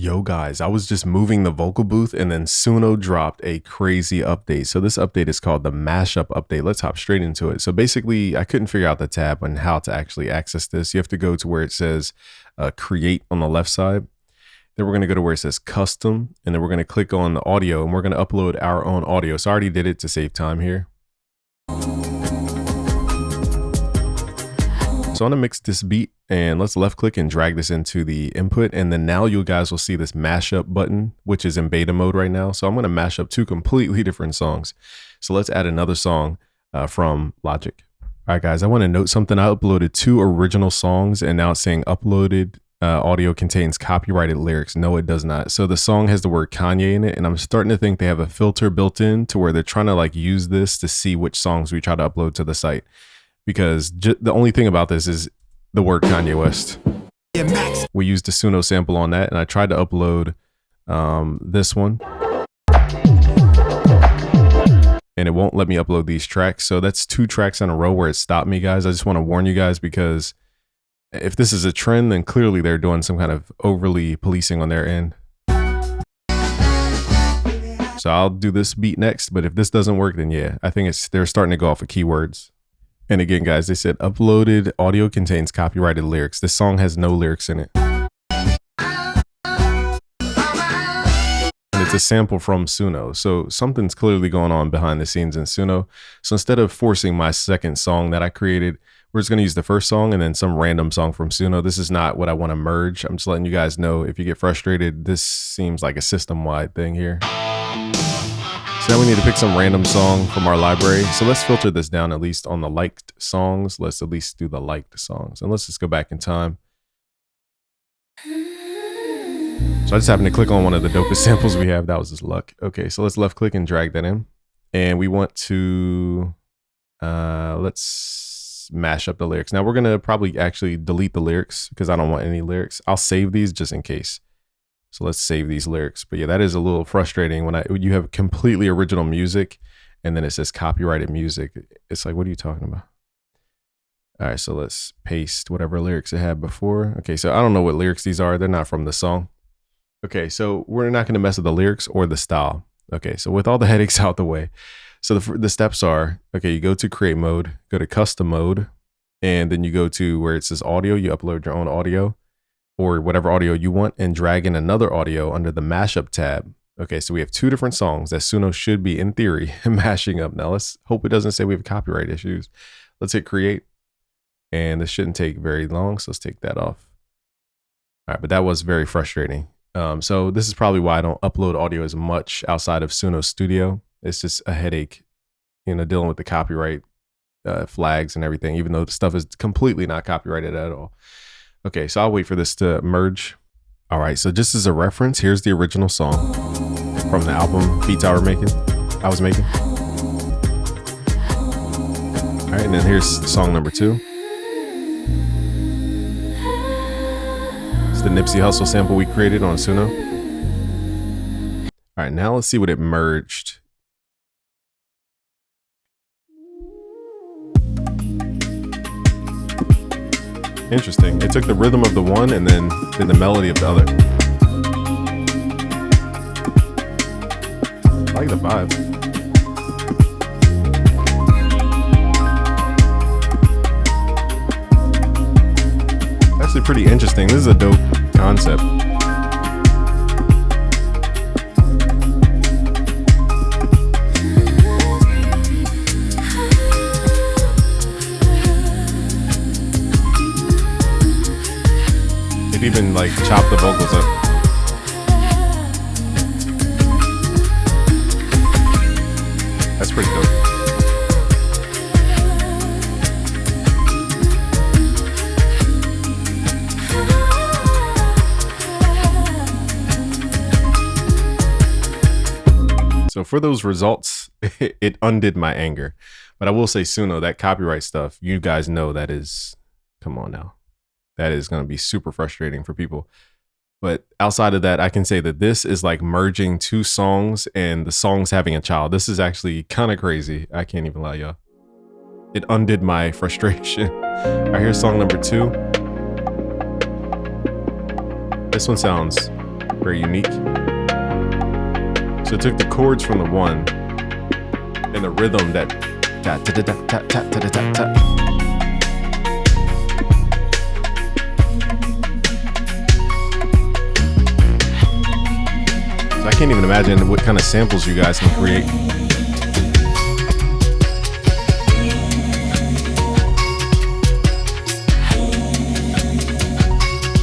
Yo guys, I was just moving the vocal booth and then Suno dropped a crazy update. So this update is called the mashup update. Let's hop straight into it. So basically I couldn't figure out the tab on how to actually access this. You have to go to where it says create on the left side. Then we're going to go to where it says custom, and then we're going to click on the audio and we're going to upload our own audio. So I already did it to save time here. So I'm gonna mix this beat and let's left click and drag this into the input. And then now you guys will see this mashup button, which is in beta mode right now. So I'm gonna mash up two completely different songs. So let's add another song from Logic. All right, guys, I wanna note something. I uploaded two original songs and now it's saying uploaded audio contains copyrighted lyrics. No, it does not. So the song has the word Kanye in it. And I'm starting to think they have a filter built in to where they're trying to like use this to see which songs we try to upload to the site. Because the only thing about this is the word Kanye West. We used the Suno sample on that, and I tried to upload this one. And it won't let me upload these tracks. So that's two tracks in a row where it stopped me, guys. I just want to warn you guys, because if this is a trend, then clearly they're doing some kind of overly policing on their end. So I'll do this beat next, but if this doesn't work, then yeah, I think they're starting to go off of keywords. And again, guys, they said uploaded audio contains copyrighted lyrics. This song has no lyrics in it. And it's a sample from Suno. So something's clearly going on behind the scenes in Suno. So instead of forcing my second song that I created, we're just going to use the first song and then some random song from Suno. This is not what I want to merge. I'm just letting you guys know, if you get frustrated, this seems like a system-wide thing here. So now we need to pick some random song from our library. So let's filter this down at least on the liked songs. Let's at least do the liked songs. And let's just go back in time. So I just happened to click on one of the dopest samples we have. That was just luck. Okay, so let's left click and drag that in. And we want to, let's mash up the lyrics. Now we're going to probably actually delete the lyrics because I don't want any lyrics. I'll save these just in case. So let's save these lyrics. But yeah, that is a little frustrating when you have completely original music and then it says copyrighted music. It's like, what are you talking about? All right, so let's paste whatever lyrics it had before. Okay, so I don't know what lyrics these are. They're not from the song. Okay, so we're not going to mess with the lyrics or the style. Okay, so with all the headaches out the way. So the steps are, okay, you go to create mode, go to custom mode, and then you go to where it says audio. You upload your own audio, or whatever audio you want, and drag in another audio under the mashup tab. Okay, so we have two different songs that Suno should be, in theory, mashing up. Now let's hope it doesn't say we have copyright issues. Let's hit create, and this shouldn't take very long, so let's take that off. All right, but that was very frustrating. So this is probably why I don't upload audio as much outside of Suno Studio. It's just a headache, you know, dealing with the copyright flags and everything, even though the stuff is completely not copyrighted at all. Okay, so I'll wait for this to merge. All right, so just as a reference, here's the original song from the album beats I was making. All right, and then here's song number 2. It's the Nipsey Hussle sample we created on Suno. All right, now let's see what it merged. Interesting. It took the rhythm of the one and then did the melody of the other. I like the vibe. Actually pretty interesting. This is a dope concept. It even like chop the vocals up. That's pretty dope. So for those results, it undid my anger. But I will say, Suno, that copyright stuff, you guys know that is, come on now. That is going to be super frustrating for people. But outside of that, I can say that this is like merging two songs and the songs having a child. This is actually kind of crazy. I can't even lie, y'all. It undid my frustration. All right, here's song number 2. This one sounds Very unique. So it took the chords from the one and the rhythm that tap tap tap tap tap tap tap tap. So I can't even imagine what kind of samples you guys can create.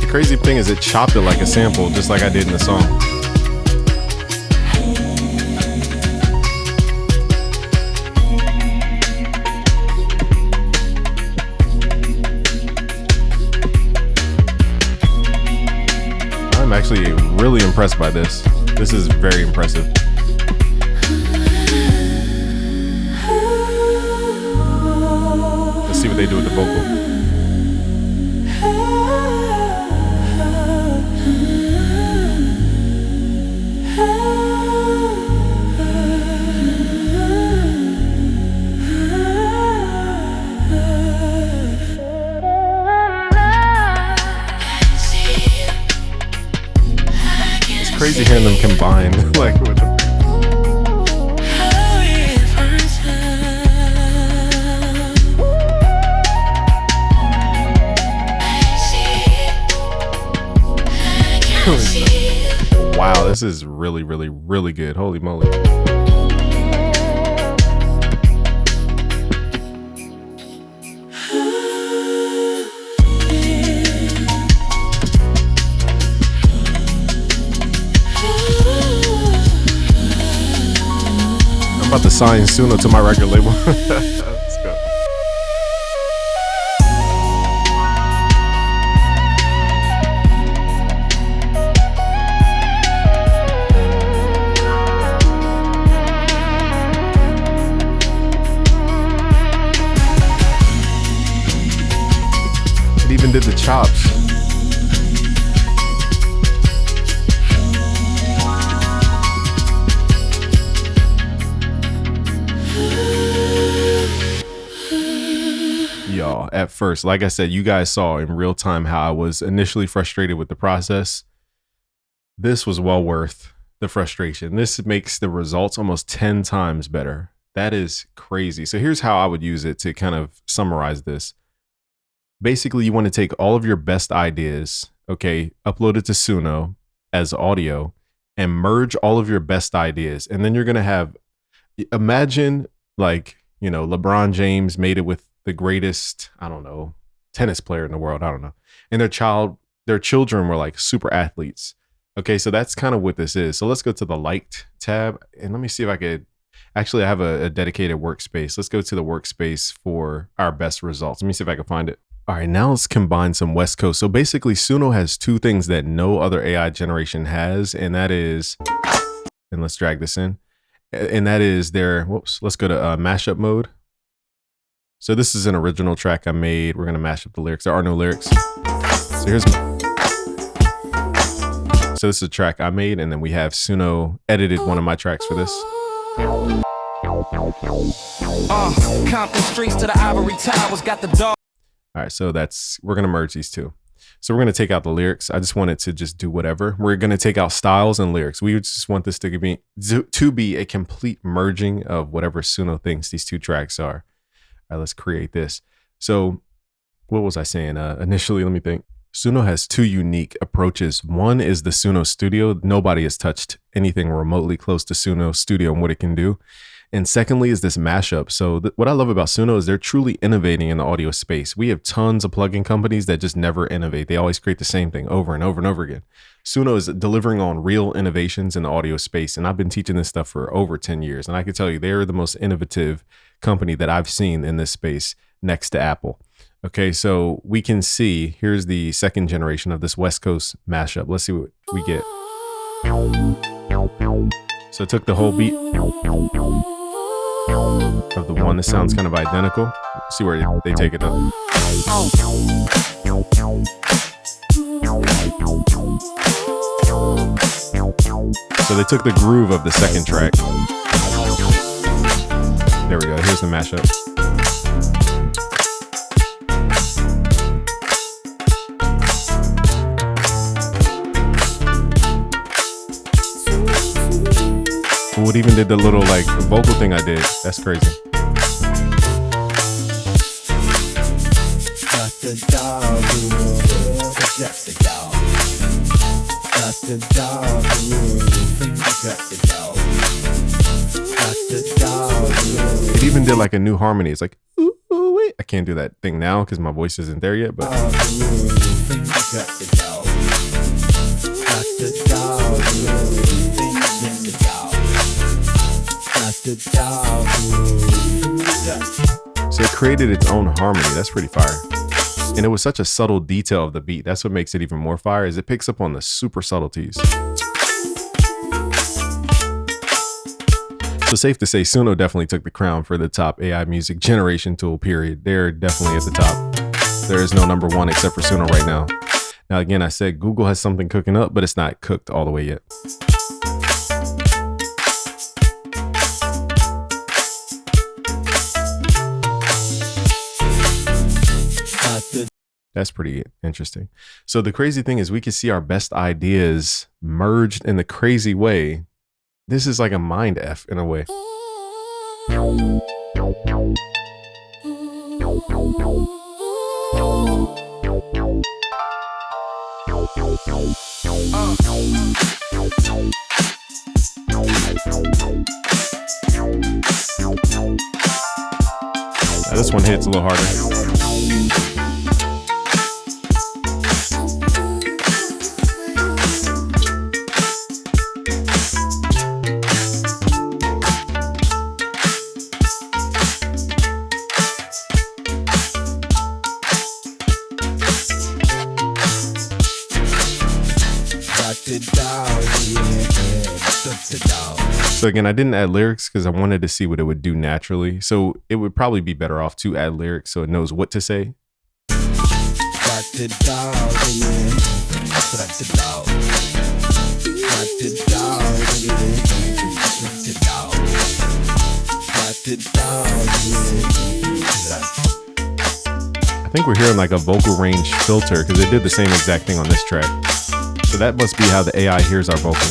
The crazy thing is it chopped it like a sample, just like I did in the song. I'm actually really impressed by this. This is very impressive. Let's see what they do with the vocal. Crazy hearing them combined like with the wow, this is really, really, really good. Holy moly. I'm about to sign Suno to my record label. Let's go. It even did the chops. Y'all, at first, like I said, you guys saw in real time how I was initially frustrated with the process. This was well worth the frustration. This makes the results almost 10 times better. That is crazy. So here's how I would use it to kind of summarize this. Basically, you want to take all of your best ideas, okay, upload it to Suno as audio and merge all of your best ideas. And then you're going to have, imagine like, you know, LeBron James made it with the greatest, I don't know, tennis player in the world. I don't know. And their children were like super athletes. Okay, so that's kind of what this is. So let's go to the liked tab and let me see if I could, actually I have a dedicated workspace. Let's go to the workspace for our best results. Let me see if I can find it. All right, now let's combine some West Coast. So basically Suno has two things that no other AI generation has, and that is, and let's drag this in, and that is their, whoops, let's go to mashup mode. So this is an original track I made. We're gonna mash up the lyrics. There are no lyrics. So here's, so this is a track I made, and then we have Suno edited one of my tracks for this. Compton streets to the ivory towers got the dog. All right, so that's, we're gonna merge these two. So we're gonna take out the lyrics. I just want it to just do whatever. We're gonna take out styles and lyrics. We just want this to be a complete merging of whatever Suno thinks these two tracks are. All right, let's create this. So what was I saying? Initially, let me think. Suno has two unique approaches. One is the Suno Studio. Nobody has touched anything remotely close to Suno Studio and what it can do. And secondly is this mashup. So what I love about Suno is they're truly innovating in the audio space. We have tons of plugin companies that just never innovate. They always create the same thing over and over and over again. Suno is delivering on real innovations in the audio space. And I've been teaching this stuff for over 10 years. And I can tell you, they're the most innovative company that I've seen in this space next to Apple. Okay, so we can see, here's the second generation of this West Coast mashup. Let's see what we get. So it took the whole beat of the one that sounds kind of identical. Let's see where they take it up. So they took the groove of the second track. There we go. Here's the mashup. Oh, it even did the little like vocal thing I did. That's crazy. It even did like a new harmony. It's like, ooh, ooh, wait. I can't do that thing now because my voice isn't there yet, but so it created its own harmony. That's pretty fire. And it was such a subtle detail of the beat. That's what makes it even more fire, is it picks up on the super subtleties. So safe to say, Suno definitely took the crown for the top AI music generation tool, period. They're definitely at the top. There is no number one except for Suno right now. Now, again, I said Google has something cooking up, but it's not cooked all the way yet. That's pretty interesting. So the crazy thing is we can see our best ideas merged in the crazy way. This is like a mind F in a way. Now this one hits a little harder. So again, I didn't add lyrics because I wanted to see what it would do naturally. So it would probably be better off to add lyrics so it knows what to say. I think we're hearing like a vocal range filter because it did the same exact thing on this track. So that must be how the AI hears our vocal.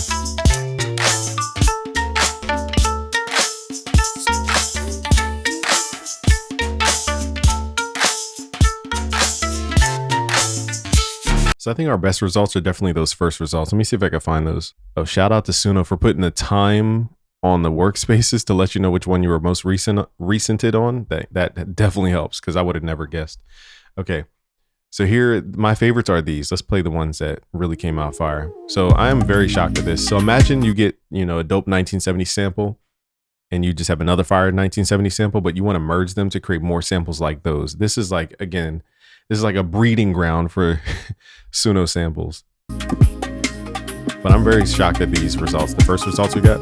So I think our best results are definitely those first results. Let me see if I can find those. Oh, shout out to Suno for putting the time on the workspaces to let you know which one you were most recented on. That definitely helps because I would have never guessed. Okay, so here, my favorites are these. Let's play the ones that really came out fire. So I am very shocked at this. So imagine you get, a dope 1970 sample and you just have another fire 1970 sample, but you want to merge them to create more samples like those. This is like, again, this is like a breeding ground for Suno samples. But I'm very shocked at these results. The first results we got.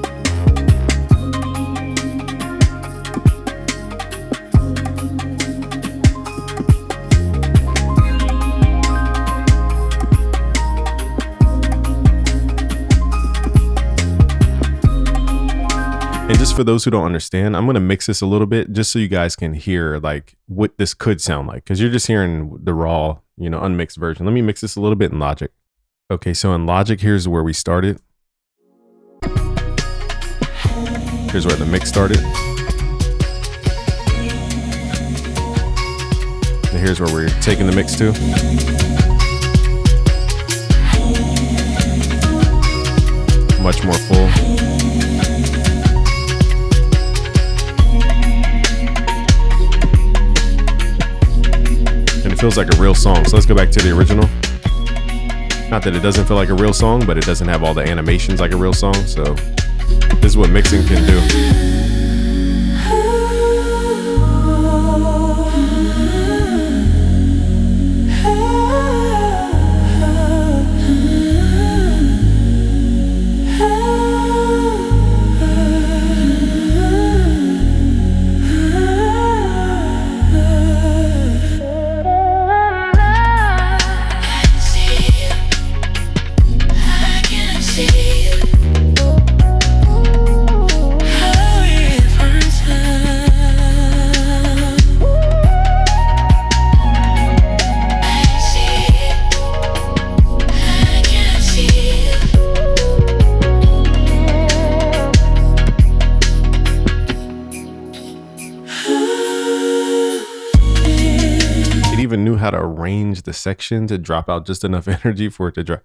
And just for those who don't understand, I'm going to mix this a little bit just so you guys can hear like what this could sound like, because you're just hearing the raw, unmixed version. Let me mix this a little bit in Logic. Okay, so in Logic, here's where we started. Here's where the mix started. And here's where we're taking the mix to. Much more full. Feels like a real song. So let's go back to the original. Not that it doesn't feel like a real song, but it doesn't have all the animations like a real song. So this is what mixing can do. arrange the section to drop out just enough energy for it to drop.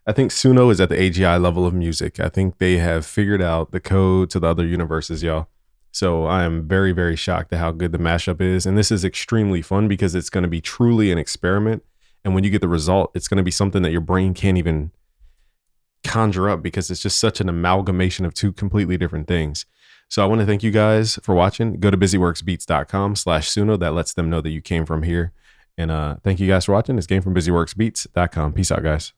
I think Suno is at the AGI level of music. I think they have figured out the code to the other universes, y'all. So I am very, very shocked at how good the mashup is. And this is extremely fun because it's going to be truly an experiment. And when you get the result, it's going to be something that your brain can't even conjure up because it's just such an amalgamation of two completely different things. So I want to thank you guys for watching. Go to busyworksbeats.com/Suno. That lets them know that you came from here. And thank you guys for watching. This came from busyworksbeats.com. Peace out, guys.